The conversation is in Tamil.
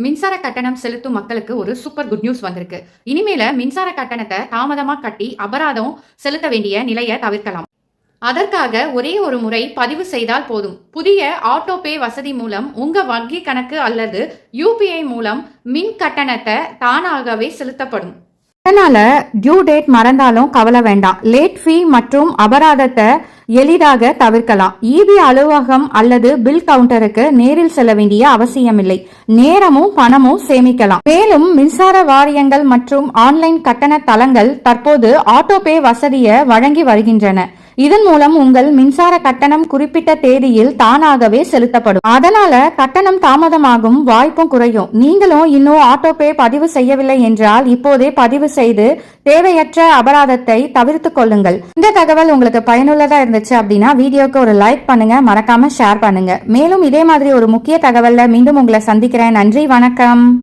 மின்சார கட்டணம் செலுத்தும் மக்களுக்கு ஒரு சூப்பர் குட் நியூஸ் வந்திருக்கு. இனிமேல மின்சார கட்டணத்தை தாமதமா கட்டி அபராதம் செலுத்த வேண்டிய நிலையை தவிர்க்கலாம். அதற்காக ஒரே ஒரு முறை பதிவு செய்தால் போதும். புதிய ஆட்டோ பே வசதி மூலம் உங்க வங்கி கணக்கு அல்லது UPI மூலம் மின் கட்டணத்தை தானாகவே செலுத்தப்படும். அதனால டியூ டேட் மறந்தாலும் கவலை வேண்டாம். லேட் ஃபீ மற்றும் அபராதத்தை எளிதாக தவிர்க்கலாம். EB அலுவலகம் அல்லது பில் கவுண்டருக்கு நேரில் செல்ல வேண்டிய அவசியமில்லை. நேரமும் பணமும் சேமிக்கலாம். மேலும் மின்சார வாரியங்கள் மற்றும் ஆன்லைன் கட்டண தளங்கள் தற்போது ஆட்டோ பே வசதியை வழங்கி வருகின்றன. இதன் மூலம் உங்கள் மின்சார கட்டணம் குறிப்பிட்ட தேதியில் தானாகவே செலுத்தப்படும். அதனால கட்டணம் தாமதமாகும் வாய்ப்பும் குறையும். நீங்களும் இன்னும் ஆட்டோ பே பதிவு செய்யவில்லை என்றால் இப்போதே பதிவு செய்து தேவையற்ற அபராதத்தை தவிர்த்துக் கொள்ளுங்கள். இந்த தகவல் உங்களுக்கு பயனுள்ளதா இருந்துச்சு அப்படின்னா வீடியோக்கு ஒரு லைக் பண்ணுங்க, மறக்காம ஷேர் பண்ணுங்க. மேலும் இதே மாதிரி ஒரு முக்கிய தகவல்ல மீண்டும் உங்களை சந்திக்கிறேன். நன்றி, வணக்கம்.